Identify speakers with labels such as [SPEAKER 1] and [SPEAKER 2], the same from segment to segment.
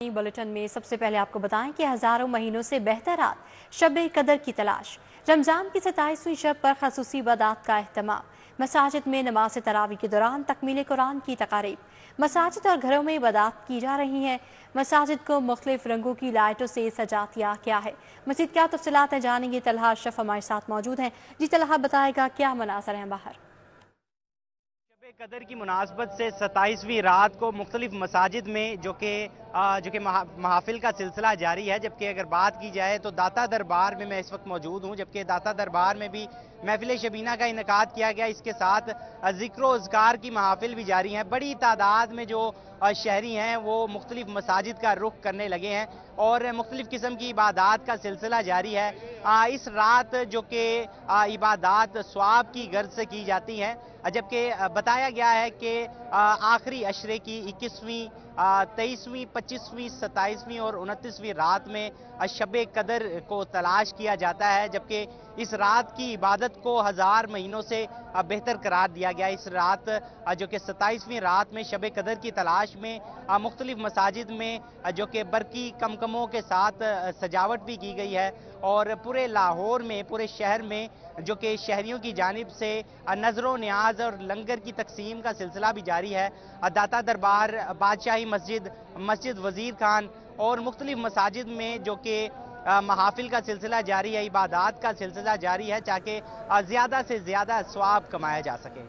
[SPEAKER 1] Bulletin में सबसे पहले आपको बताएं कि हजारों महीनों से बहतर रात शब कदर की तलाश। रमजान की 27वीं शब पर खसूसी इबादत का अहतमाम। मसाजिद में नमाज तरावी के दौरान तकमील कुरान की तकारीब। मसाजिद और घरों में इबादत की जा रही हैं। मसाजिद को मुख्तलिफ रंगों की लाइटों से सजा दिया गया है। मजीद क्या तफसीलात है जानेंगे। तलहा अशरफ हमारे साथ मौजूद हैं। जी तलहा, बताएगा क्या मनासर हैं बाहर।
[SPEAKER 2] कदर की मुनासबत से 27वीं रात को मुख्तलिफ मसाजिद में जो कि महाफिल का सिलसिला जारी है। जबकि अगर बात की जाए तो दाता दरबार में मैं इस वक्त मौजूद हूँ, जबकि दाता दरबार में भी महफिल शबीना का इनेकाद किया गया। इसके साथ ज़िक्र व अज़कार की महाफिल भी जारी हैं। बड़ी तादाद में जो शहरी हैं वो मुख्तलिफ मसाजिद का रुख करने लगे हैं और मुख्तलिफ किस्म की इबादत का सिलसिला जारी है। इस रात जो कि इबादत स्वाब की गर्ज से की जाती हैं, जबकि बताया गया है कि आखिरी अशरे की 21वीं, 23वीं, 25वीं, 27वीं और 29वीं रात में शब कदर को तलाश किया जाता है। जबकि इस रात की इबादत को हजार महीनों से बेहतर करार दिया गया। इस रात जो कि 27वीं रात में शब कदर की तलाश में मुख्तलिफ मसाजिद में जो कि बरकी कमकमों के साथ सजावट भी की गई है और पूरे लाहौर में, पूरे शहर में जो कि शहरियों की जानिब से नजरों न्याज और लंगर की तकसीम का सिलसिला भी जारी है। दाता दरबार, बादशाही मस्जिद, मस्जिद वजीर खान और मुख्तलिफ मसाजिद में जो कि महाफिल का सिलसिला जारी है, इबादत का सिलसिला जारी है, ताकि ज़्यादा से ज़्यादा स्वाब कमाया जा सके।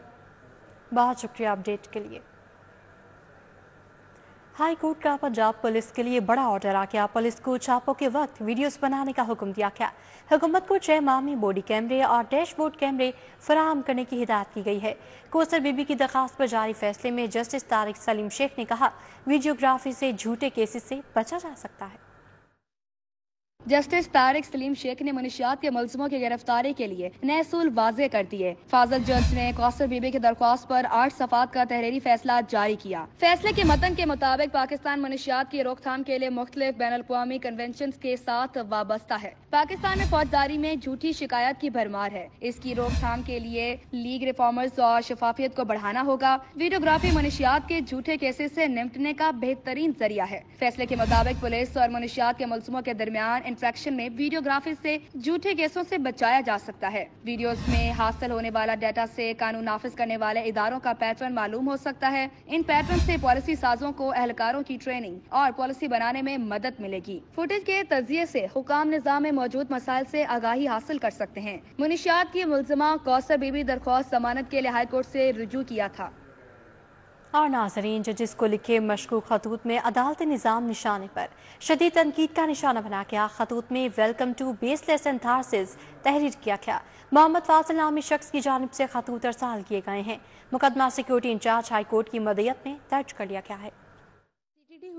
[SPEAKER 1] बहुत शुक्रिया अपडेट के लिए। हाई कोर्ट का पंजाब पुलिस के लिए बड़ा ऑर्डर आ गया। पुलिस को छापों के वक्त वीडियोस बनाने का हुक्म दिया गया। हुकूमत को 6 माह में बॉडी कैमरे और डैशबोर्ड कैमरे फराहम करने की हिदायत की गई है। कोसर बीबी की दरखास्त पर जारी फैसले में जस्टिस तारिक सलीम शेख ने कहा, वीडियोग्राफी से झूठे केसेस से बचा जा सकता है।
[SPEAKER 3] जस्टिस तारिक सलीम शेख ने मनशियात के मुलजिमों की गिरफ्तारी के लिए नए असूल वाजे कर दिए। फाजल जज ने कौसर बीबी की दरख्वास्त पर 8 सफ़ात का तहरीरी फैसला जारी किया। फैसले के मतन के मुताबिक पाकिस्तान मनशियात की रोकथाम के लिए मुख्तलिफ बैनुल-अक़वामी कन्वेंशन के साथ वाबस्ता है। पाकिस्तान में फौजदारी में झूठी शिकायत की भरमार है। इसकी रोकथाम के लिए लीग रिफॉर्मर्स और शफाफियत को बढ़ाना होगा। वीडियोग्राफी मनशियात के झूठे केसेस से निपटने का बेहतरीन जरिया है। फैसले के मुताबिक पुलिस और मनशियात के मुलजिमों के दरमियान इंट्रैक्शन में वीडियोग्राफी से झूठे केसों से बचाया जा सकता है। वीडियोस में हासिल होने वाला डाटा से कानून नाफिज करने वाले इदारों का पैटर्न मालूम हो सकता है। इन पैटर्न से पॉलिसी साजों को एहलकारों की ट्रेनिंग और पॉलिसी बनाने में मदद मिलेगी। फुटेज के तजिए से हुकाम निजाम में मौजूद मसाइल से आगाही हासिल कर सकते हैं। मुनशियात की मुलजिमा कौसर बीबी दरख्वास्त जमानत के लिए हाई कोर्ट से रुजू किया था।
[SPEAKER 1] और नाजरीन, जजिस को लिखे मशकूक खतूत में अदालती निज़ाम निशाने पर शदीद तनकीद का निशाना बना गया। खतूत में वेलकम टू बेसलेस एंथारसिस तहरीर किया गया। मोहम्मद फासिल नामी शख्स की जानिब से खतूत अरसाल किए गए हैं। मुकदमा सिक्योरिटी इंचार्ज हाई कोर्ट की मदयत में दर्ज कर लिया गया है।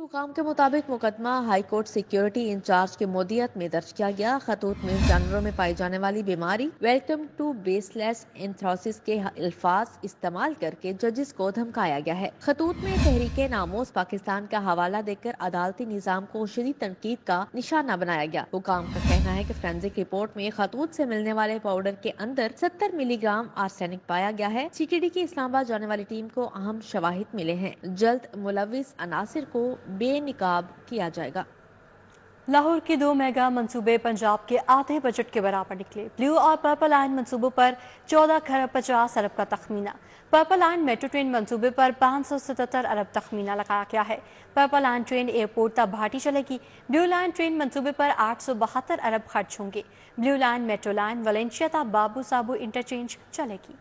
[SPEAKER 4] हुकाम के मुताबिक मुकदमा हाई कोर्ट सिक्योरिटी इंचार्ज के मोदियत में दर्ज किया गया। खतूत में जानवरों में पाई जाने वाली बीमारी वेलकम टू बेसलेस एंथ्रासिस के अल्फाज इस्तेमाल करके जजिस को धमकाया गया है। खतूत में तहरीके नामोस पाकिस्तान का हवाला देकर अदालती निजाम को शदीद तनकीद का निशाना बनाया गया। हुकाम का कहना है कि फोरेंसिक रिपोर्ट में खतूत से मिलने वाले पाउडर के अंदर 70 मिलीग्राम आर्सेनिक पाया गया है। CTD की इस्लामाबाद जाने वाली टीम को अहम शवाहिद मिले हैं। जल्द मुलविस अनासिर को बेनिकाब किया जाएगा।
[SPEAKER 1] लाहौर के 2 मेगा मंसूबे पंजाब के आधे बजट के बराबर निकले। ब्लू और पर्पल लाइन मंसूबों पर 14 खरब 50 अरब का तखमीना। पर्पल लाइन मेट्रो ट्रेन मंसूबे पर 577 अरब तखमीना लगाया गया है। पर्पल लाइन ट्रेन एयरपोर्ट तक भाटी चलेगी। ब्लू लाइन ट्रेन मंसूबे पर 872 अरब खर्च होंगे। Blue line metro line Valencia तक बाबू साबू इंटरचेंज चलेगी।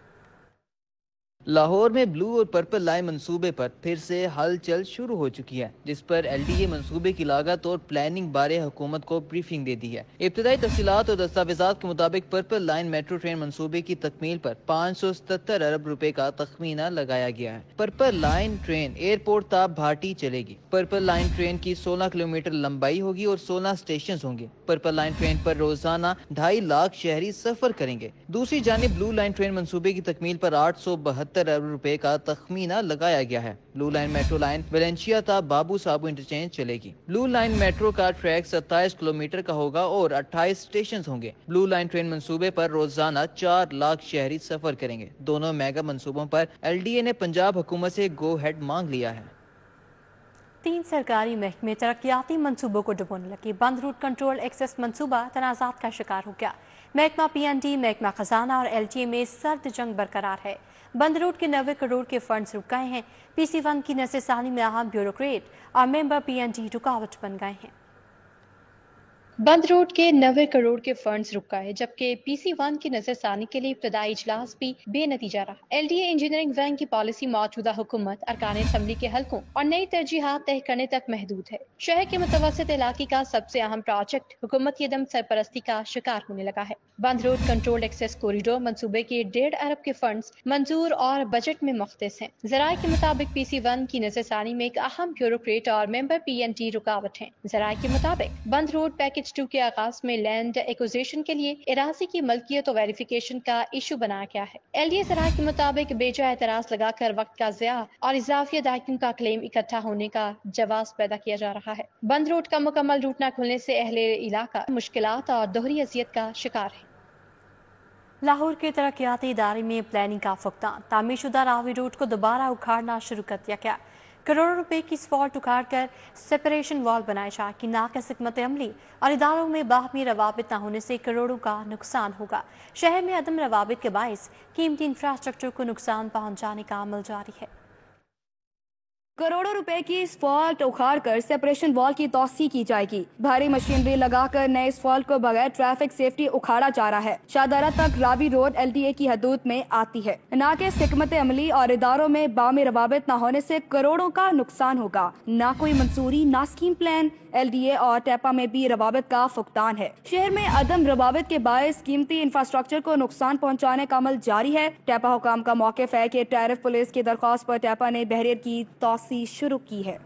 [SPEAKER 5] लाहौर में ब्लू और पर्पल लाइन मंसूबे पर फिर से हलचल शुरू हो चुकी है, जिस पर LDA मंसूबे की लागत और प्लानिंग बारे हुकूमत को ब्रीफिंग दे दी है। इब्तदाई तफसीलात और दस्तावेजात के मुताबिक पर्पल लाइन मेट्रो ट्रेन मंसूबे की तकमील पर 577 अरब रुपए का तखमीना लगाया गया है। पर्पल लाइन ट्रेन एयरपोर्ट तक भाटी चलेगी। पर्पल लाइन ट्रेन की 16 किलोमीटर लंबाई होगी और 16 स्टेशन होंगे। पर्पल लाइन ट्रेन पर रोजाना 2.5 लाख शहरी सफर करेंगे। दूसरी जानिब ब्लू लाइन ट्रेन मंसूबे की तकमील पर 872 अरब रुपए का तखमीना लगाया गया है। Blue line metro line Valencia तक बाबू साबू इंटरचेंज चलेगी। ब्लू लाइन मेट्रो का ट्रैक 27 किलोमीटर का होगा और 28 स्टेशन होंगे। ब्लू लाइन ट्रेन मंसूबे पर रोजाना 4 लाख शहरी सफर करेंगे। दोनों मेगा मंसूबों पर LDA ने पंजाब हुकूमत से गो हेड मांग लिया है।
[SPEAKER 1] 3 सरकारी महकमे तरक्याती मंसूबों को डुबोने लगे। बंद रूट कंट्रोल एक्सेस मंसूबा तनाज़ात का शिकार हो गया। महकमा PND, महकमा खजाना और LTA में सर्द जंग बरकरार है। बंद रूट के 90 करोड़ के फंड्स रुक गए हैं। PC1 की नज़रसानी में अहम ब्यूरोक्रेट और मेंबर PND रुकावट बन गए हैं। बंद रूट के 90 करोड़ के फंड्स रुक गए, जबकि PC1 की नजरसानी के लिए इब्तदाई इजलास भी बेनतीजा रहा। LDA इंजीनियरिंग वैन की पॉलिसी मौजूदा हुकूमत, अरकान असम्बली के हलकों और नई तरजीहात तय करने तक महदूद है। शहर के मुतवस्सित इलाके का सबसे अहम प्रोजेक्ट हुकूमत यदम सरपरस्ती का शिकार होने लगा है। बंद रूट कंट्रोल एक्सेस कॉरिडोर मंसूबे के 1.5 अरब के फंड्स मंजूर और बजट में मुख्तस हैं। ज़राए के मुताबिक PC1 की नजरसानी में एक अहम ब्यूरोक्रेट और मेंबर PND रुकावट है। ज़राए के मुताबिक बंद रूट पैकेज 2 के आगाज में लैंड एक्विजिशन के लिए इराजी की मलकियत और वेरिफिकेशन का इशू बनाया गया है। LDA ज़राए के मुताबिक बेजा एतराज लगाकर वक्त का ज़िया और इजाफी अदायगियों का क्लेम इकट्ठा होने का जवाब पैदा किया जा रहा है। बंद रूट का मुकम्मल रूट न खुलने से अहले इलाका मुश्किलात और दोहरी अजियत का शिकार है। लाहौर के तरक्याती इदारे में प्लानिंग का फुकदान। तामीरशुदा रावी रूट को दोबारा उखाड़ना शुरू कर दिया गया। करोड़ों रुपए की स्पॉट उखाड़ कर सेपरेशन वॉल बनाए जा कि नाक़िस हिकमत अमली और इदारों में बाहमी रवाबित न होने से करोड़ों का नुकसान होगा। शहर में अदम रवाबित के बायस कीमती इंफ्रास्ट्रक्चर को नुकसान पहुंचाने का अमल जारी है।
[SPEAKER 3] करोड़ों रुपए की स्फॉल्ट उखाड़ कर सेपरेशन वॉल की तौसी की जाएगी। भारी मशीनरी लगाकर नए स्फॉल्ट को बगैर ट्रैफिक सेफ्टी उखाड़ा जा रहा है। शाहदारा तक रावी रोड LDA की हदूद में आती है। नाक़िस हिकमत अमली और इदारों में बामी रवाबित न होने से करोड़ों का नुकसान होगा। ना कोई मंसूरी, ना स्कीम प्लान। LDA और टेपा में भी रवाबित का फुकदान है। शहर में अदम रवाबित के बायस कीमती इंफ्रास्ट्रक्चर को नुकसान पहुँचाने का अमल जारी है। टेपा हुकाम का मौक़िफ़ है कि टैरिफ पुलिस की दरख्वास्त पर टेपा ने बहरियर की तौसी शुरू की है।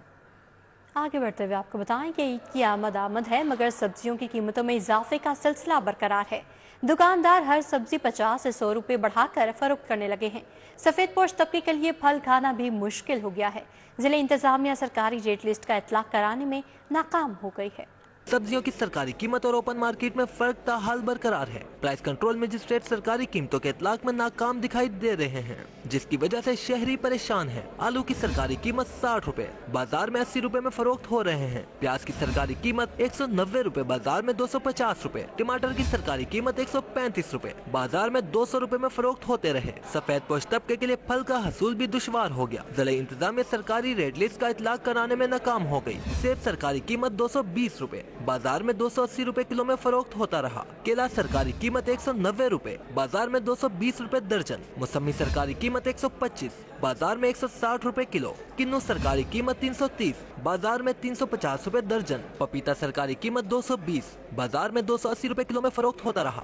[SPEAKER 1] आगे बढ़ते हुए आपको बताएं कि ईद की आमद है, मगर सब्जियों की कीमतों में इजाफे का सिलसिला बरकरार है। दुकानदार हर सब्जी 50 से 100 रुपए बढ़ाकर फरोख्त करने लगे हैं। सफेद पोश तबके के लिए फल खाना भी मुश्किल हो गया है। जिले इंतजामिया सरकारी रेट लिस्ट का इतलाक कराने में नाकाम हो गई है।
[SPEAKER 6] सब्जियों की सरकारी कीमत और ओपन मार्केट में फर्क ताहाल बरकरार है। प्राइस कंट्रोल मजिस्ट्रेट सरकारी कीमतों के इतलाक में नाकाम दिखाई दे रहे हैं, जिसकी वजह से शहरी परेशान है। आलू की सरकारी कीमत 60 रुपए, बाजार में 80 रुपए में फरोख्त हो रहे हैं। प्याज की सरकारी कीमत 190 रुपए, बाजार में 250 रुपए। टमाटर की सरकारी कीमत 135 रुपए, बाजार में 200 रुपए में फरोख्त होते रहे। सफेद पोश तबके के लिए फल का हसूल भी दुश्वार हो गया। जिले इंतजामिया सरकारी रेट लिस्ट का इतलाक कराने में नाकाम हो गई। सेब सरकारी कीमत 220 रुपए, बाजार में 280 रुपए किलो में फरोख्त होता रहा। केला सरकारी कीमत 190 रुपए, बाजार में 220 रुपए दर्जन। मौसमी सरकारी कीमत 125, बाजार में 160 रुपए किलो। किन्नू सरकारी कीमत 330, बाजार में 350 रुपए दर्जन। पपीता सरकारी कीमत 220, बाजार में 280 रुपए किलो में फरोख्त होता रहा।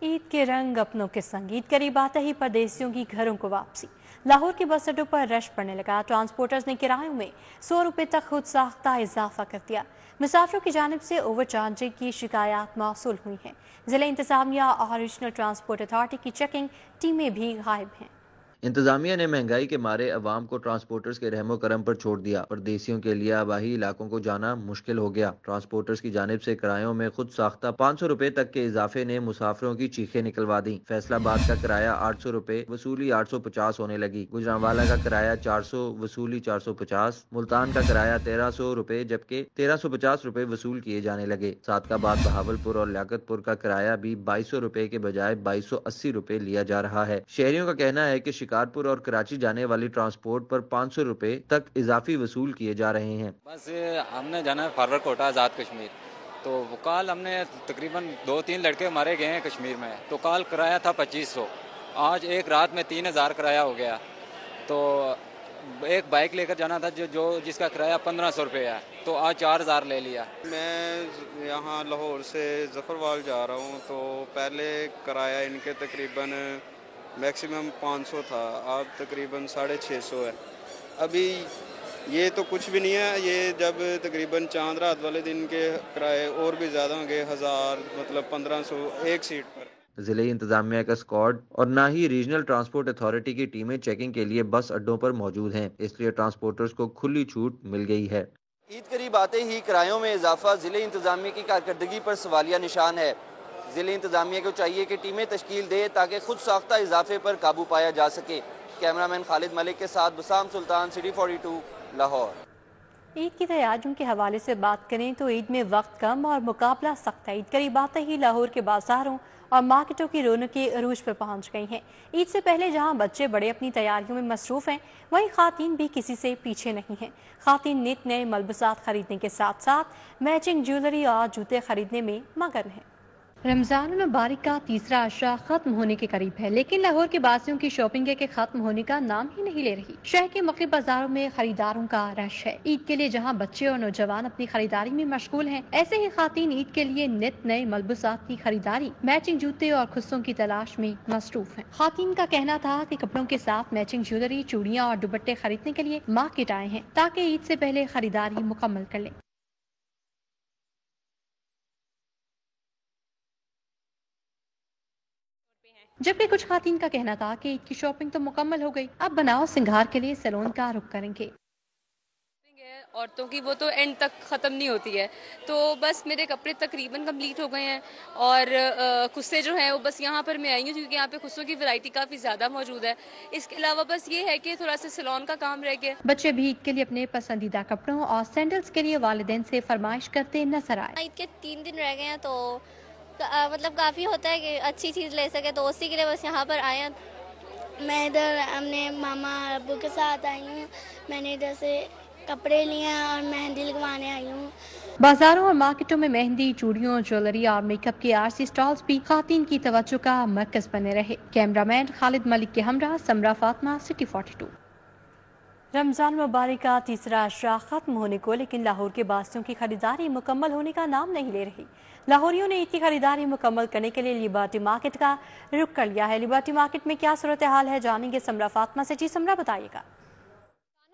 [SPEAKER 1] ईद के रंग अपनों के संग। ईद करीब आते ही परदेसियों की घरों को वापसी। लाहौर के बस अड्डों पर रश पड़ने लगा। ट्रांसपोर्टर्स ने किरायों में 100 रुपए तक खुद साख्ता इजाफा कर दिया। मुसाफिरों की जानिब से ओवर चार्जिंग की शिकायत मौसूल हुई हैं। जिला इंतजामिया और रीजनल ट्रांसपोर्ट अथॉरिटी की चेकिंग टीमें भी गायब हैं।
[SPEAKER 7] इंतजामिया ने महंगाई के मारे अवाम को ट्रांसपोर्टर्स के रहमो करम पर छोड़ दिया। परदेसियों के लिए आबाही इलाकों को जाना मुश्किल हो गया। ट्रांसपोर्टर्स की जानिब से किरायों में खुद साख्ता 500 रुपए तक के इजाफे ने मुसाफिरों की चीखें निकलवा दी। फैसलाबाद का किराया 800 रुपए वसूली 850 होने लगी। गुजरांवाला का किराया 400 वसूली 450। मुल्तान का किराया 1300 रुपए जबकि 1350 रुपए वसूल किए जाने लगे। सादकाबाद, बहावलपुर और लियाकतपुर का किराया भी 2200 रुपए के बजाय 2280 रुपए लिया जा रहा है। शहरियों का कहना है कि शिकारपुर और कराची जाने वाली ट्रांसपोर्ट पर 500 रुपए तक इजाफी वसूल किए जा रहे हैं।
[SPEAKER 8] बस हमने जाना है फॉरवर्ड कोटा आज़ाद कश्मीर, तो वो कल हमने तकरीबन 2-3 लड़के मारे गए हैं कश्मीर में, तो कल किराया था 2500, आज एक रात में 3000 किराया हो गया। तो एक बाइक लेकर जाना था जिसका किराया 1500 रुपये है, तो आज 4000 ले लिया।
[SPEAKER 9] मैं यहाँ लाहौर से जफरवाल जा रहा हूँ, तो पहले किराया इनके तकरीबन मैक्सिमम 500 था, अब तकरीबन 650 है। अभी ये तो कुछ भी नहीं है, ये जब तकरीबन चांद रात वाले दिन के किराए और भी ज़्यादा होंगे, 1000 मतलब 1500 एक सीट पर।
[SPEAKER 7] जिले इंतजामिया का स्क्वाड और न ही रीजनल ट्रांसपोर्ट अथॉरिटी की टीमें चेकिंग के लिए बस अड्डों पर मौजूद हैं, इसलिए ट्रांसपोर्टर्स को खुली छूट मिल गई है।
[SPEAKER 10] ईद करीब आते ही किरायों में इजाफा जिले इंतजामिया की कारकर्दगी पर सवालिया निशान है। जिले इंतजामिया को चाहिए कि टीमें तश्कील दे ताकि खुद साख्ता इजाफे पर काबू पाया जा सके। कैमरामैन खालिद मलिक के साथ बसाम सुल्तान, सिटी 42, लाहौर।
[SPEAKER 1] عید کی تیاریوں کے حوالے سے بات کریں تو عید میں وقت کم اور مقابلہ سخت ہے۔ عید قریب آتے ہی لاہور کے بازاروں اور مارکیٹوں کی رونقیں عروج پر پہنچ گئی ہیں۔ عید سے پہلے جہاں بچے بڑے اپنی تیاریوں میں مصروف ہیں، وہیں خواتین بھی کسی سے پیچھے نہیں ہیں۔ خواتین نت نئے ملبوسات خریدنے کے ساتھ ساتھ میچنگ جیولری اور جوتے خریدنے میں مگن ہیں۔ رمضان المبارک کا تیسرا عشرہ ختم ہونے کے قریب ہے، لیکن لاہور کے باسیوں کی شاپنگ ہے کہ ختم ہونے کا نام ہی نہیں لے رہی۔ شہر کے مختلف بازاروں میں خریداروں کا رش ہے۔ عید کے لیے جہاں بچے اور نوجوان اپنی خریداری میں مشغول ہیں، ایسے ہی خواتین عید کے لیے نت نئے ملبوسات کی خریداری، میچنگ جوتے اور خصوں کی تلاش میں مصروف ہیں۔ خواتین کا کہنا تھا کہ کپڑوں کے ساتھ میچنگ جیولری، چوڑیاں اور دوپٹے خریدنے کے لیے مارکیٹ آئے ہیں تاکہ عید سے پہلے خریداری مکمل کر لیں۔ جبکہ کچھ خواتین کا کہنا تھا کہ عید کی شاپنگ تو مکمل ہو گئی، اب بناؤ سنگھار کے لیے سیلون کا رخ کریں گے۔
[SPEAKER 11] عورتوں کی وہ تو اینڈ تک ختم نہیں ہوتی ہے، تو بس میرے کپڑے تقریباً کمپلیٹ ہو گئے ہیں، اور خصے جو ہیں وہ بس یہاں پر میں آئی ہوں کیونکہ یہاں پہ خصوں کی ورائٹی کافی زیادہ موجود ہے۔ اس کے علاوہ بس یہ ہے کہ تھوڑا سا سیلون کا کام رہ گیا۔
[SPEAKER 1] بچے بھی عید کے لیے اپنے پسندیدہ کپڑوں اور سینڈلز کے لیے والدین سے فرمائش کرتے نظر آئے۔
[SPEAKER 12] عید کے 3 دن رہ گئے ہیں تو مطلب کافی ہوتا ہے کہ اچھی چیز لے سکے، تو اسی کے لیے بس یہاں پر آئے ہیں۔ میں ادھر اپنے ماما ابو کے ساتھ آئی ہوں، میں نے ادھر سے کپڑے لیے ہیں اور مہندی لگوانے آئی ہوں۔
[SPEAKER 1] بازاروں اور مارکیٹوں میں مہندی، چوڑیوں، جیولری اور میک اپ کے عارضی سٹالز بھی خواتین کی توجہ کا مرکز بنے رہے۔ کیمرہ مین خالد ملک کے ہمراہ سمرا فاطمہ، سٹی 42۔ رمضان مبارک کا تیسرا عشرہ ختم ہونے کو، لیکن لاہور کے باسیوں کی خریداری مکمل ہونے کا نام نہیں لے رہی۔ لاہوریوں نے عید کی خریداری مکمل کرنے کے لیے لبرٹی مارکیٹ کا رخ کر لیا ہے۔ لبرٹی مارکیٹ میں کیا صورتحال ہے، جانیں گے سمرا فاطمہ سے۔ جی سمرا، بتائیے گا۔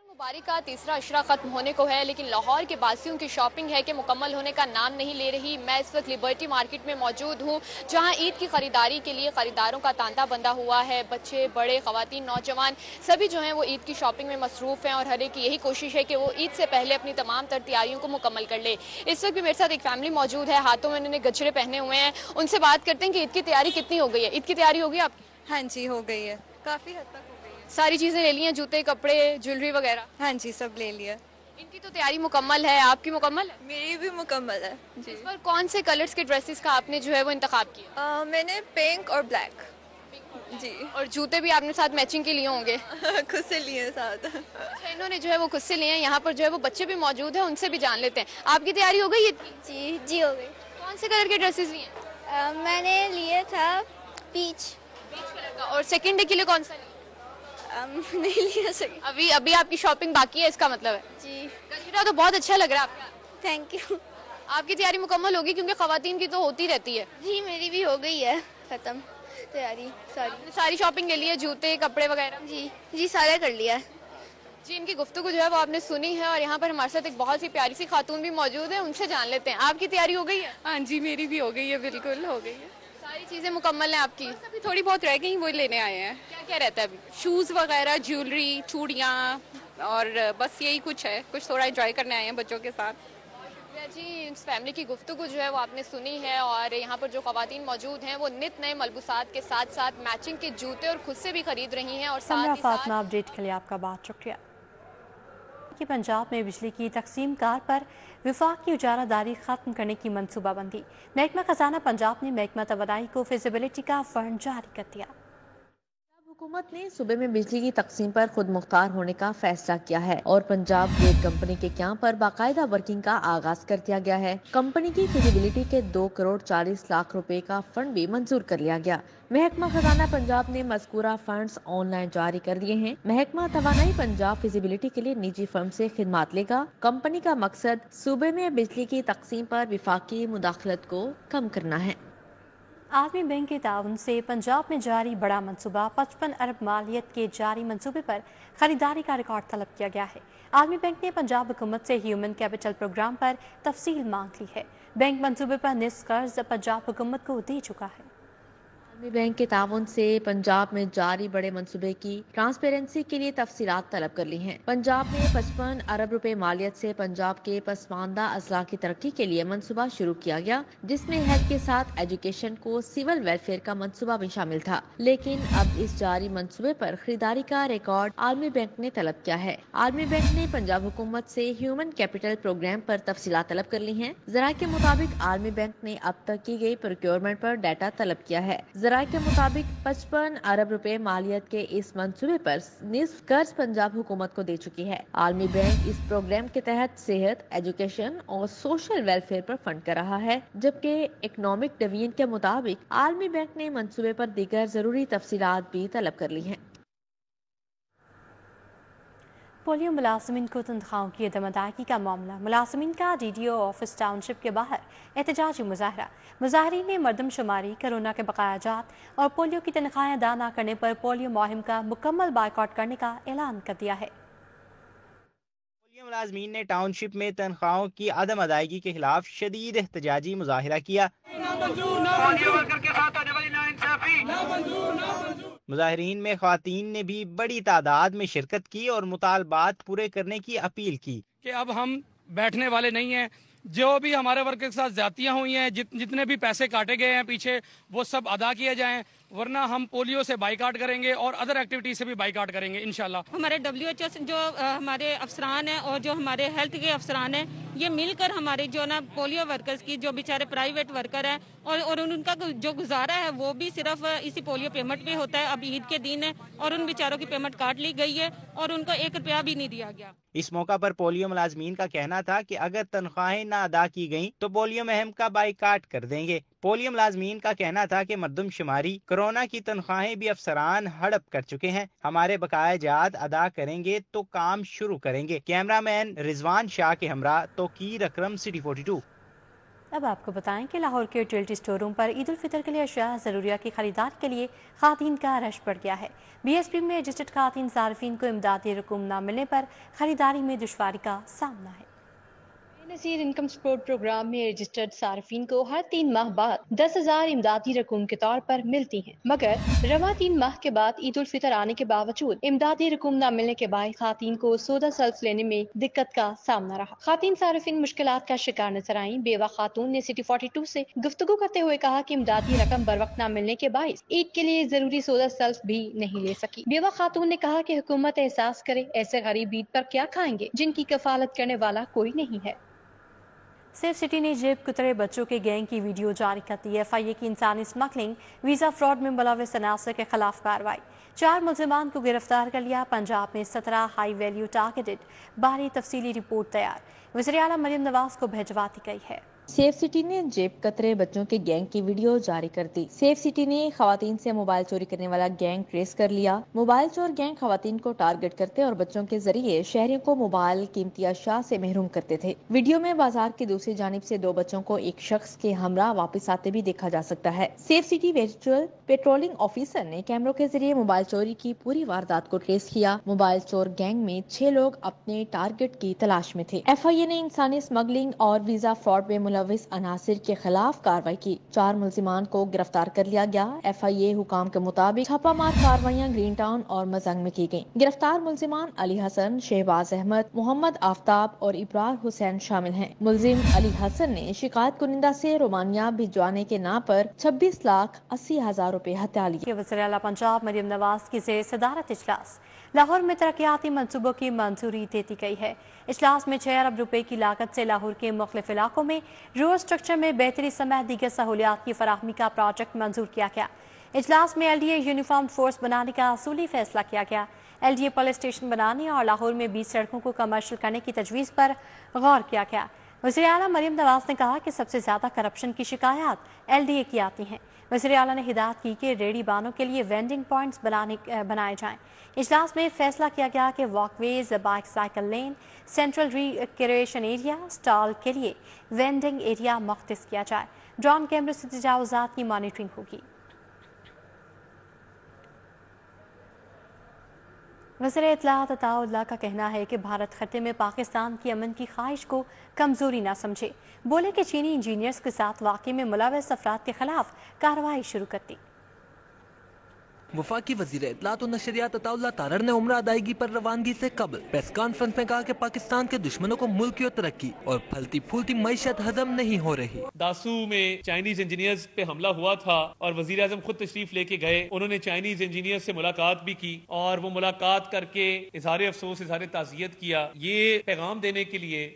[SPEAKER 13] مبارک کا تیسرا عشرہ ختم ہونے کو ہے، لیکن لاہور کے باسیوں کی شاپنگ ہے کہ مکمل ہونے کا نام نہیں لے رہی۔ میں اس وقت لبرٹی مارکیٹ میں موجود ہوں، جہاں عید کی خریداری کے لیے خریداروں کا تانتا بندھا ہوا ہے۔ بچے، بڑے، خواتین، نوجوان سبھی جو ہیں وہ عید کی شاپنگ میں مصروف ہیں، اور ہر ایک کی یہی کوشش ہے کہ وہ عید سے پہلے اپنی تمام تر تیاریوں کو مکمل کر لے۔ اس وقت بھی میرے ساتھ ایک فیملی موجود ہے، ہاتھوں میں انہوں نے گجرے پہنے ہوئے ہیں۔ ان سے بات کرتے ہیں کہ عید کی تیاری کتنی ہو گئی ہے۔ عید کی تیاری ہو گئی آپ کی؟
[SPEAKER 14] ہاں جی، ہو گئی ہے، کافی حد تک ہو گئی ہے۔
[SPEAKER 13] ساری چیزیں لے لی ہیں، جوتے، کپڑے، جیولری وغیرہ؟
[SPEAKER 14] ہاں جی، سب لے لیا۔
[SPEAKER 13] ان کی تو تیاری مکمل ہے، آپ کی مکمل ہے؟
[SPEAKER 14] میری بھی مکمل ہے جی۔
[SPEAKER 13] اس پر کون سے کلرز کے ڈریسز کا آپ نے جو ہے وہ انتخاب کیا؟
[SPEAKER 14] میں نے پنک اور بلیک جی۔
[SPEAKER 13] اور جوتے بھی آپ نے ساتھ میچنگ کے لیے ہوں گے؟
[SPEAKER 14] خود سے لیے ساتھ۔
[SPEAKER 13] انہوں نے جو ہے وہ خود سے لیے ہیں۔ یہاں پر جو ہے وہ بچے بھی موجود ہیں، ان سے بھی جان لیتے ہیں۔ آپ کی تیاری ہو گئی؟
[SPEAKER 12] جی ہو گئی۔
[SPEAKER 13] کون سے کلر کے ڈریسز لیے ہیں؟
[SPEAKER 12] میں نے لیے تھا پیچ
[SPEAKER 13] کلر کا۔ اور سیکنڈ ڈے کے لیے کون سا لیے؟
[SPEAKER 12] نہیں لیا سکے۔
[SPEAKER 13] ابھی آپ کی شاپنگ باقی ہے، اس کا مطلب ہے؟
[SPEAKER 12] جی۔
[SPEAKER 13] گجرا تو بہت اچھا لگ رہا ہے آپ کا۔
[SPEAKER 12] Thank you.
[SPEAKER 13] آپ کی تیاری مکمل ہوگی کیونکہ خواتین کی تو ہوتی رہتی ہے؟
[SPEAKER 12] جی میری بھی ہو گئی ہے ختم تیاری
[SPEAKER 13] ساری شاپنگ کے لیے، جوتے، کپڑے وغیرہ؟
[SPEAKER 12] جی سارا کر لیا ہے۔
[SPEAKER 13] جی، ان کی گفتگو جو ہے وہ آپ نے سنی ہے، اور یہاں پر ہمارے ساتھ ایک بہت سی پیاری سی خاتون بھی موجود ہیں، ان سے جان لیتے ہیں۔ آپ کی تیاری ہو گئی ہے؟
[SPEAKER 14] ہاں جی، میری بھی ہو گئی ہے، بالکل ہو گئی ہے۔
[SPEAKER 13] ساری چیزیں مکمل ہیں آپ کی؟
[SPEAKER 14] ابھی تھوڑی بہت رہ گئی، وہ لینے آئے ہیں۔
[SPEAKER 13] کیا کیا رہتا ہے ابھی؟
[SPEAKER 14] شوز وغیرہ، جیولری، چوڑیاں، اور بس یہی کچھ ہے، کچھ تھوڑا انجوائے کرنے آئے ہیں بچوں کے ساتھ۔
[SPEAKER 13] جی، اس فیملی کی گفتگو جو ہے وہ آپ نے سنی ہے، اور یہاں پر جو خواتین موجود ہیں وہ نت نئے ملبوسات کے ساتھ ساتھ میچنگ کے جوتے اور خود سے بھی خرید رہی ہیں۔ اور
[SPEAKER 1] سمرا فاطمہ، اپڈیٹ کے لیے آپ کا بہت شکریہ۔ کہ پنجاب میں بجلی کی تقسیم کار پر وفاق کی اجارہ داری ختم کرنے کی منصوبہ بندی۔ محکمہ خزانہ پنجاب نے محکمہ توانائی کو فیزیبلٹی کا فنڈ جاری کر دیا۔
[SPEAKER 4] حکومت نے صوبے میں بجلی کی تقسیم پر خود مختار ہونے کا فیصلہ کیا ہے، اور پنجاب گیٹ کمپنی کے قیام پر باقاعدہ ورکنگ کا آغاز کر دیا گیا ہے۔ کمپنی کی فیزیبلٹی کے 2,40,00,000 روپے کا فنڈ بھی منظور کر لیا گیا۔ محکمہ خزانہ پنجاب نے مذکورہ فنڈز آن لائن جاری کر دیے ہیں۔ محکمہ توانائی پنجاب فیزیبلٹی کے لیے نجی فرم سے خدمات لے گا۔ کمپنی کا مقصد صوبے میں بجلی کی تقسیم پر وفاقی مداخلت کو کم کرنا ہے۔
[SPEAKER 1] عالمی بینک کے تعاون سے پنجاب میں جاری بڑا منصوبہ 55 ارب مالیت کے جاری منصوبے پر خریداری کا ریکارڈ طلب کیا گیا ہے۔ عالمی بینک نے پنجاب حکومت سے ہیومن کیپٹل پروگرام پر تفصیل مانگ لی ہے۔ بینک منصوبے پر نصف قرض پنجاب حکومت کو دے چکا ہے۔
[SPEAKER 4] बैंक के ताउन से पंजाब में जारी बड़े मंसूबे की ट्रांसपेरेंसी के लिए तफसीलात तलब कर ली हैं। पंजाब में 55 अरब रुपए मालियत से पंजाब के पसमानदा अजला की तरक्की के लिए मंसूबा शुरू किया गया, जिसमें हेल्थ के साथ एजुकेशन को सिविल वेलफेयर का मंसूबा भी शामिल था। लेकिन अब इस जारी मंसूबे पर खरीदारी का रिकॉर्ड आर्मी बैंक ने तलब किया है। आर्मी बैंक ने पंजाब हुकूमत से ह्यूमन कैपिटल प्रोग्राम पर तफसीलात तलब कर ली हैं। जराये के मुताबिक आर्मी बैंक ने अब तक की गई प्रोक्योरमेंट पर डाटा तलब किया है। जराये के मुताबिक 55 अरब रुपए मालियत के इस मंसूबे पर निस्फ कर्ज पंजाब हुकूमत को दे चुकी है। आर्मी बैंक इस प्रोग्राम के तहत सेहत, एजुकेशन और सोशल वेलफेयर पर फंड कर रहा है, जबकि इकोनॉमिक डिवीजन के मुताबिक आर्मी बैंक ने मंसूबे पर दीगर जरूरी तफसीलात भी तलब कर ली हैं।
[SPEAKER 1] पोलियो मुलाजमीन को तनख्वाहों की अदम अदायगी का मामला, मुलाजमीन का DDO ऑफिस टाउनशिप के बाहर एहतजाजी मुजाहरा। मुजाहरीन ने मरदमशुमारी, कोरोना के बकायाजात और पोलियो की तनख्वाहें अदा न करने पर पोलियो मुहिम का मुकम्मल बायकॉट करने का ऐलान कर दिया है।
[SPEAKER 2] पोलियो मुलाजमीन ने टाउनशिप में तनख्वाहों की अदम अदायगी के खिलाफ शदीद एहतजाजी मुजाहरा किया। मुजाहिरीन में ख्वातीन ने भी बड़ी तादाद में शिरकत की और मुतालबात पूरे करने की अपील की
[SPEAKER 15] कि अब हम बैठने वाले नहीं हैं। जो भी हमारे वर्ग के साथ ज्यादतियां हुई हैं, जितने भी पैसे काटे गए हैं पीछे, वो सब अदा किए जाएं, वरना हम पोलियो से बाइकाट करेंगे और अदर एक्टिविटी से भी बाइकाट करेंगे इंशाल्लाह।
[SPEAKER 16] हमारे WHO जो हमारे अफसरान हैं और जो हमारे हेल्थ के अफसरान हैं, ये मिलकर हमारे जो ना पोलियो वर्कर्स की जो बेचारे प्राइवेट वर्कर हैं और उनका जो गुजारा है वो भी सिर्फ इसी पोलियो पेमेंट पे होता है। अब ईद के दिन है और उन बेचारों की पेमेंट काट ली गई है और उनको 1 रुपया भी नहीं दिया गया।
[SPEAKER 2] इस मौका पर पोलियो मुलाजमीन का कहना था कि अगर तनख्वाहें न अदा की गईं तो पोलियो मुहिम का बाइकाट कर देंगे। पोलियो मुलाजमीन का कहना था कि मरदमशुमारी, कोरोना की तनख्वाहें भी अफसरान हड़प कर चुके हैं। हमारे बकायाजात अदा करेंगे तो काम शुरू करेंगे। कैमरामैन रिजवान शाह के हमरा तोकीर अकरम, सिटी 42।
[SPEAKER 1] अब आपको बताएं कि लाहौर के यूटिलिटी स्टोरों पर ईद उल फितर के लिए अशिया ज़रूरिया की खरीदारी के लिए खातीन का रश बढ़ गया है। BSP में रजिस्टर्ड खातीन सार्फिन को इमदादी रकूम न मिलने पर खरीदारी में दुश्वारी का सामना है। नसीर इनकम सपोर्ट प्रोग्राम में रजिस्टर्ड सार्फिन को हर 3 माह बाद 10,000 इमदादी रकूम के तौर पर मिलती हैं, मगर रवा 3 माह के बाद ईद उल फितर आने के बावजूद इमदादी रकूम न मिलने के बाद खातीन को सौदा सल्फ लेने में दिक्कत का सामना रहा। खातीन सार्फिन मुश्किलात का शिकार नजर आई। बेवा खातून ने सिटी 42 से गुफ्तगू करते हुए कहा कि इमदादी रकम बर वक्त न मिलने के बायस ईद के लिए जरूरी सौदा सल्फ भी नहीं ले सकी। बेवा खातून ने कहा कि हुकूमत एहसास करे, ऐसे गरीब ईद पर क्या खाएंगे जिनकी कफालत करने वाला कोई नहीं है। सेफ सिटी ने जेब कुतरे बच्चों के गैंग की वीडियो जारी कर दी। FIA की इंसानी स्मगलिंग, वीजा फ्रॉड में मुलविस अनासर के खिलाफ कार्रवाई। 4 मुलजिमान को गिरफ्तार कर लिया। पंजाब में 17 हाई वैल्यू टारगेटेड। बाहरी तफसीली रिपोर्ट तैयार, वज़ीर आला मरियम नवाज को भिजवा दी गई है। सेफ सिटी ने जेब कतरे बच्चों के गैंग की वीडियो जारी कर दी। सेफ सिटी ने खवातीन से मोबाइल चोरी करने वाला गैंग ट्रेस कर लिया। मोबाइल चोर गैंग खवातीन को टारगेट करते और बच्चों के जरिए शहरियों को मोबाइल, कीमती अशिया से महरूम करते थे। वीडियो में बाजार की दूसरी जानिब से 2 बच्चों को एक शख्स के हमरा वापस आते भी देखा जा सकता है। Safe city virtual patrolling officer ने कैमरों के जरिए मोबाइल चोरी की पूरी वारदात को ट्रेस किया। मोबाइल चोर गैंग में 6 लोग अपने टारगेट की तलाश में थे। FIA ने इंसानी स्मगलिंग और वीजा फ्रॉड में मुलविस अनासिर के खिलाफ कार्रवाई की। 4 मुलजिमान को गिरफ्तार कर लिया गया। FIA हुकाम के मुताबिक छापामार कार्रवाइयां ग्रीन टाउन और मजंग में की गयी। गिरफ्तार मुलजिमान अली हसन, शहबाज अहमद, मोहम्मद आफ्ताब और इब्रार हुसैन शामिल हैं। मुलजिम अली हसन ने शिकायत कुनिंदा से रोमानिया भिजवाने के नाम पर 26,80,000 रुपए हत्या लिए। वज़ीर आला पंजाब मरियम नवाज की ज़ेर सदारत इजलास। लाहौर में तरक्याती मंसूबों की मंजूरी दे दी गई है। इजलास में 6 अरब रुपए की लागत से लाहौर के मुख्तलिफ इलाकों में रोड स्ट्रक्चर में बेहतरी समेत दीगर सहूलियात की फराहमी का प्रोजेक्ट मंजूर किया गया। इजलास में LDA यूनिफॉर्म फोर्स बनाने का असूली फैसला किया गया। LDA पुलिस स्टेशन बनाने और लाहौर में 20 सड़कों को कमर्शियल करने की तजवीज़ पर गौर किया गया। वज़ीर आला मरियम नवाज ने कहा कि सबसे ज़्यादा करप्शन की शिकायत LDA की आती हैं। वज़ीर आला ने हिदायत की कि रेडी बानों के लिए वेंडिंग पॉइंट्स बनाए जाएं। इजलास में फैसला किया गया कि वॉकवेज, बाइक साइकिल लेन, सेंट्रल रिक्रिएशन एरिया, स्टॉल के लिए वेंडिंग एरिया मुख्तस किया जाए। ड्रोन कैमरे से तजावुज़ात की मॉनिटरिंग होगी। वज़ीर इत्तलात अताउल्लाह का कहना है कि भारत खत्ते में पाकिस्तान की अमन की ख्वाहिश को कमजोरी न समझे। बोले कि चीनी इंजीनियर्स के साथ वाक़े में मुलविस अफराद के खिलाफ कार्रवाई शुरू कर दी।
[SPEAKER 6] वफाकी वजीर इत्तलात और नशरियात अताउल्लाह तारर ने उम्रा अदायगी पर रवानगी से कबल प्रेस कॉन्फ्रेंस में कहा कि पाकिस्तान के दुश्मनों को मुल्की और तरक्की और फलती फूलती मईशत हजम नहीं हो रही।
[SPEAKER 17] दासू में चाइनीज इंजीनियर्स पे हमला हुआ था और वजीर आजम खुद तशरीफ लेके गए, उन्होंने चाइनीज इंजीनियर्स से मुलाकात भी की और वो मुलाकात करके इजहार अफसोस इजहार ताज़ियत किया, ये पैगाम देने के लिए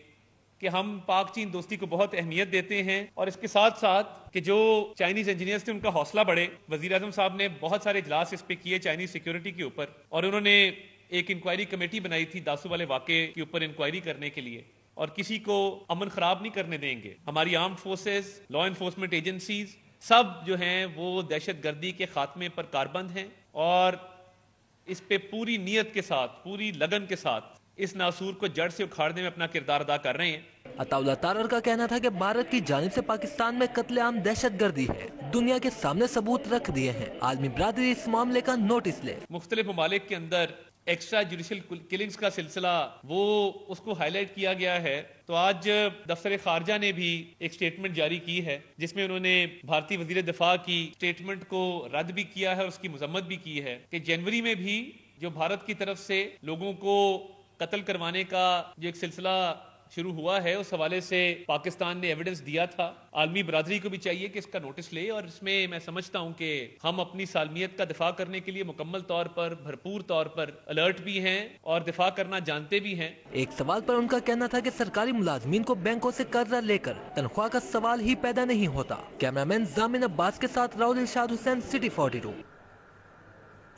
[SPEAKER 17] कि हम पाक चीन दोस्ती को बहुत अहमियत देते हैं और इसके साथ साथ कि जो चाइनीज इंजीनियर्स थे उनका हौसला बढ़े। वजीर आजम साहब ने बहुत सारे इजलास इस पे किए चाइनीज सिक्योरिटी के ऊपर और उन्होंने एक इंक्वायरी कमेटी बनाई थी दासू वाले वाक़े के ऊपर इंक्वायरी करने के लिए और किसी को अमन खराब नहीं करने देंगे। हमारी arm forces, law enforcement agencies सब जो हैं वो दहशत गर्दी के खात्मे पर कारबंद हैं और इस पे पूरी नीयत के साथ, पूरी लगन के साथ इस नासूर को जड़ से उखाड़ने में अपना किरदार अदा कर रहे हैं।
[SPEAKER 6] अताउल्लाह तारर का कहना था कि भारत की जानिब से पाकिस्तान में कत्लेआम दहशत गर्दी है, दुनिया के सामने सबूत रख दिए हैं, आलमी बिरादरी इस मामले का नोटिस ले।
[SPEAKER 17] मुख्तलिफ ममालिक के अंदर एक्स्ट्रा जुडिशल किलिंग्स का सिलसिला वो उसको हाईलाइट किया गया है। तो आज दफ्तर खारजा ने भी एक स्टेटमेंट जारी की है जिसमें उन्होंने भारतीय वजीर दिफा की स्टेटमेंट को रद्द भी किया है और उसकी मजम्मत भी की है कि जनवरी में भी जो भारत की तरफ से लोगों को कत्ल करवाने का जो एक सिलसिला शुरू हुआ है उस हवाले से पाकिस्तान ने एविडेंस दिया था। आलमी बरादरी को भी चाहिए कि इसका नोटिस ले और इसमें मैं समझता हूं कि हम अपनी सालमियत का दिफा करने के लिए मुकम्मल तौर पर, भरपूर तौर पर अलर्ट भी हैं और दिफा करना जानते भी हैं।
[SPEAKER 6] एक सवाल पर उनका कहना था कि सरकारी मुलाजमीन को बैंकों से कर्जा लेकर तनख्वाह का सवाल ही पैदा नहीं होता। कैमरामैन जामिन अब्बास के साथ राहुल इरशाद हुसैन, सिटी 42।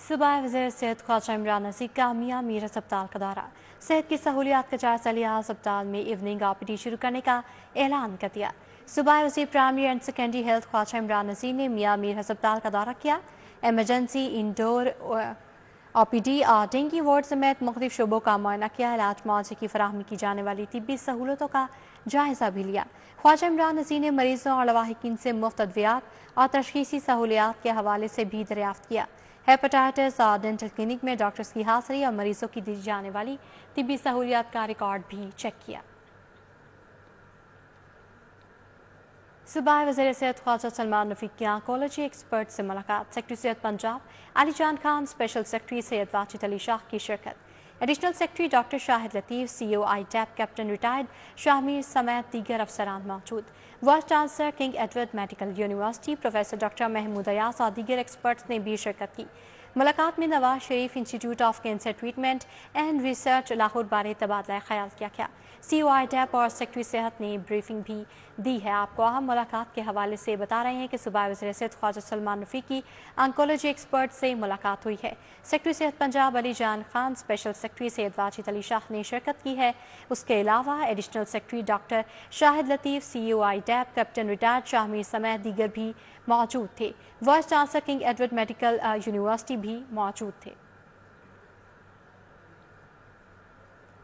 [SPEAKER 1] सूबाई वज़ीर सेहत ख्वाजा इमरान नज़ीर का मियां मीर अस्पताल का दौरा, सेहत की सहूलियात का जायजा लिया, अस्पताल में इवनिंग OPD शुरू करने का ऐलान कर दिया। सूबाई वज़ीर primary and secondary health Khawaja Imran Nazir ने मियां मीर अस्पताल का दौरा किया। एमरजेंसी, इंडोर OPD और डेंगू वार्ड समेत मुख्तलिफ शोबों का मुआयना किया। इलाज मुआवजे की फराहमी की जाने वाली तिब्बी सहूलतों का जायजा भी लिया। ख्वाजा इमरान नज़ीर ने मरीजों और लवाहिकीन से मुफ्त अद्वियात और तशखीसी सहूलियात के हवाले से भी दरियाफ्त किया। हेपेटाइटिस और डेंटल क्लिनिक में डॉक्टर्स की हाजिरी और मरीजों की दी जाने वाली तिब्बी सहूलियात का रिकॉर्ड भी चेक किया। सूबाई वज़ीर सेहत ख्वाजा सलमान रफीक की ऑन्कोलॉजी एक्सपर्ट से मुलाकात, सेक्रेटरी सेहत पंजाब अली जान खान, स्पेशल सेक्रेटरी सैयद वाजिद अली शाह की शिरकत। Additional secretary doctor Shahid Latif, CEO ITAP captain retired Shahmir समेत दीगर अफसरान मौजूद। Vice chancellor King Edward medical University professor doctor Mahmood Ayaz और दीगर एक्सपर्ट्स ने भी शिरकत की। मुलाकात में Nawaz Sharif institute of cancer treatment and research Lahore बारे तबादला ख्याल किया गया। CEO ITAP और सेक्रेटरी सेहत ने ब्रीफिंग भी दी है। आपको अहम मुलाकात के हवाले से बता रहे हैं कि सूबाई वज़ीर सेहत ख्वाजा सलमान रफीक की ऑन्कोलॉजी एक्सपर्ट से मुलाकात हुई है। सेक्रेटरी सेहत पंजाब अली जान खान, स्पेशल सेक्रेटरी सैयद वाजिद अली शाह ने शिरकत की है। उसके अलावा additional secretary doctor Shahid Latif, CEO ITAP captain retired Shahmir समेत दीगर भी मौजूद थे। Vice chancellor King Edward medical university भी मौजूद थे।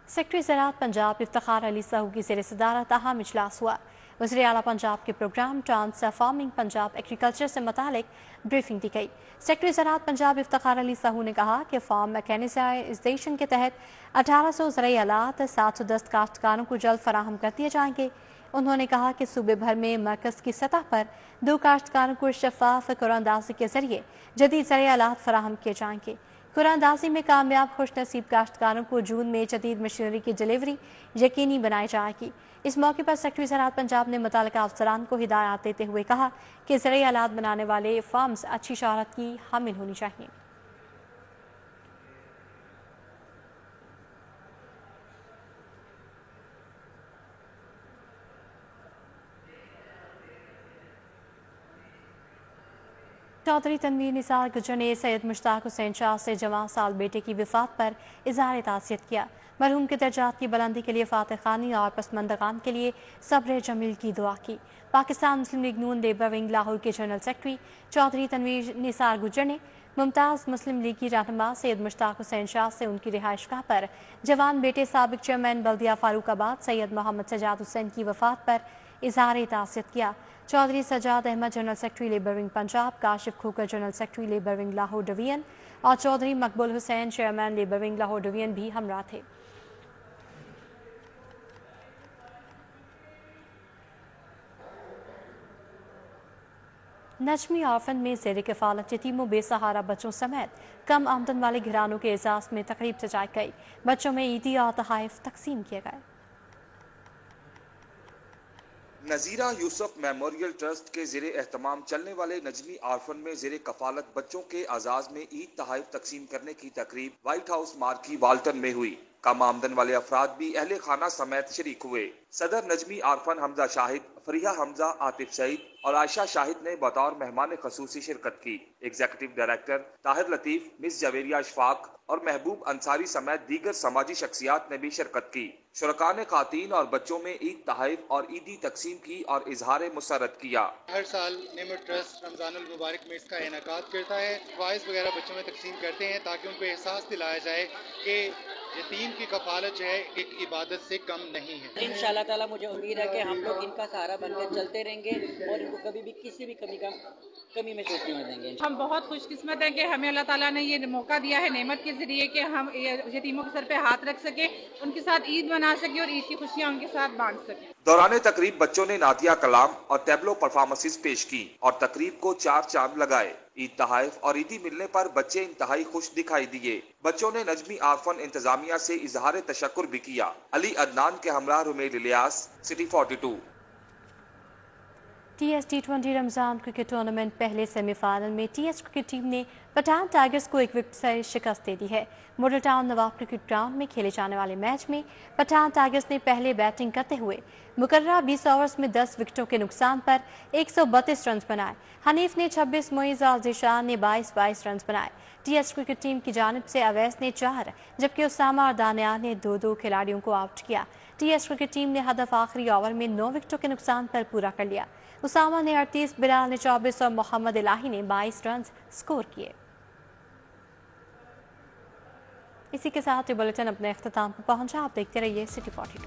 [SPEAKER 1] सेक्रेटरी ज़राअत पंजाब इफ्तिखार अली साहू की ज़ेर सदारत अहम इजलास हुआ। वज़ीर आला पंजाब के प्रोग्राम ट्रांसफॉर्मिंग पंजाब एग्रीकल्चर से मुतालिक ब्रीफिंग दी गई। सेक्रेटरी ज़राअत पंजाब इफ्तिखार अली साहू ने कहा कि फार्म मैकेनाइजेशन के तहत 1800 ज़राई आलात 710 काश्तकारों को जल्द फराहम कर दिए जाएंगे। उन्होंने कहा कि सूबे भर में मरकज़ की सतह पर 2 काश्तकारों को शफाफ कुरानदाजी के जरिए जदीद ज़राई आलात फराहम किए जाएंगे। कुरानदाजी में कामयाब खुश नसीब काश्तकारों को जून में जदीद मशीनरी की डिलीवरी यकीनी बनाई जाएगी। इस मौके पर सेक्रेटरी ज़राअत पंजाब ने मुतल्लिका अफसरान को हिदायत देते हुए कहा कि ज़राई आलात बनाने वाले फार्म्स अच्छी शोहरत की हामिल होनी चाहिए। चौधरी तनवीर निसार गुजर ने सैयद मुश्ताक हुसैन शाह से जवां साल बेटे की वफात पर इज़हार ताज़ियत किया। मरहूम के दर्जात की बुलंदी के लिए फातह खानी और पसमंदगान के लिए सब्र जमील की दुआ की। पाकिस्तान मुस्लिम लीग नून लेबर विंग लाहौर के जनरल सेक्रेटरी चौधरी तनवीर निसार गुजर ने मुमताज़ मुस्लिम लीग की रहनुमा सैयद मुश्ताक हुसैन शाह से उनकी रिहाइशगाह पर जवान बेटे साबिक चेयरमैन बल्दिया फारूकाबाद सैयद मोहम्मद सजाद हुसैन की वफात पर इज़हार ताज़ियत किया। Chaudhry Sajjad Ahmed general secretary labour wing Punjab, Kashif Khokhar general secretary labour wing Lahore division और Chaudhry Maqbool Hussain chairman labour wing Lahore division भी हमरा थे। नजमी आफन में ज़ेर कफ़ालत यतीमों बेसहारा बच्चों समेत कम आमदन वाले घरानों के एजाज़ में तकरीब सजाई गई। बच्चों में ईदी और तोहफ़ तकसीम किए गए।
[SPEAKER 18] नज़ीरा यूसुफ मेमोरियल ट्रस्ट के ज़ेरे एहतमाम चलने वाले नजमी आरफन में ज़ेरे कफालत बच्चों के आज़ाज़ में ईद तोहफ़ तकसीम करने की तकरीब व्हाइट हाउस मार्की वाल्टन में हुई। कम आमदन वाले अफराद भी अहले खाना समेत शरीक हुए। सदर नजमी आरफन हमजा शाहिद, फरिया हमजा, आतिफ सईद और आयशा शाहिद ने बतौर मेहमान खसूसी शिरकत की। Executive director Tahir Latif, miss Javeria Ashfaq और महबूब अंसारी समेत दीगर समाजी शख्सियात ने भी शिरकत की। शुरका ने खातीन और बच्चों में ईद तोहफ़ और ईदी तकसीम की और इजहार मुसरत किया।
[SPEAKER 19] हर साल नेमत ट्रस्ट रमजानुल मुबारक में इसका इनेकाद करता है। ख्वाहिश वगैरह बच्चों में तकसीम करते हैं ताकि उनको एहसास दिलाया जाए कि यतीम की कफालत जो है एक इबादत से कम नहीं है।
[SPEAKER 20] इंशाअल्लाह ताला मुझे उम्मीद है कि हम लोग इनका सहारा बनकर चलते रहेंगे और इनको कभी भी किसी भी कमी महसूस नहीं होने देंगे।
[SPEAKER 21] हम बहुत खुशकिस्मत हैं कि हमें अल्लाह ताला ने ये मौका दिया है नेमत के जरिए कि हम यतीमों के सर पे हाथ रख सके, उनके साथ ईद मना सके और ईद की खुशियाँ उनके साथ बांट सके।
[SPEAKER 18] दौरान तकरीब बच्चों ने नातिया कलाम और टैबलो परफॉर्मेंसेस पेश की और तकरीब को 4 चांद लगाए। ईद तोहफ़ और ईदी मिलने पर बच्चे इंतहाई खुश दिखाई दिए। बच्चों ने नजमी आरफन इंतजामिया से इजहार तशक्कुर भी किया। अली अदनान के हमरा Rumail Ilyas, city 42।
[SPEAKER 1] TS T20 Ramzan cricket tournament पहले सेमीफाइनल में TS क्रिकेट टीम ने पठान टाइगर्स को 1 विकेट से शिकस्त दे दी है। मॉडल टाउन नवाब क्रिकेट ग्राउंड में खेले जाने वाले मैच में पठान टाइगर्स ने पहले बैटिंग करते हुए मुकर्ररा 20 ओवर्स में 10 विकेटों के नुकसान पर 132 रन बनाए। हनीफ ने 26, मोइज और ज़ीशान ने 22 रन बनाए। TS क्रिकेट टीम की जानिब से अवैस ने 4 जबकि उसामा और दानियाल ने 2 खिलाड़ियों को आउट किया। TS क्रिकेट टीम ने हदफ आखिरी ओवर में 9 विकेटों के नुकसान पर पूरा कर लिया। उसामा ने 38, बिलाल ने 24 और मोहम्मद इलाही ने 22 रन स्कोर किए। इसी के साथ ये बुलेटिन अपने इख्तिताम पर पहुंचा। आप देखते रहिए सिटी 42।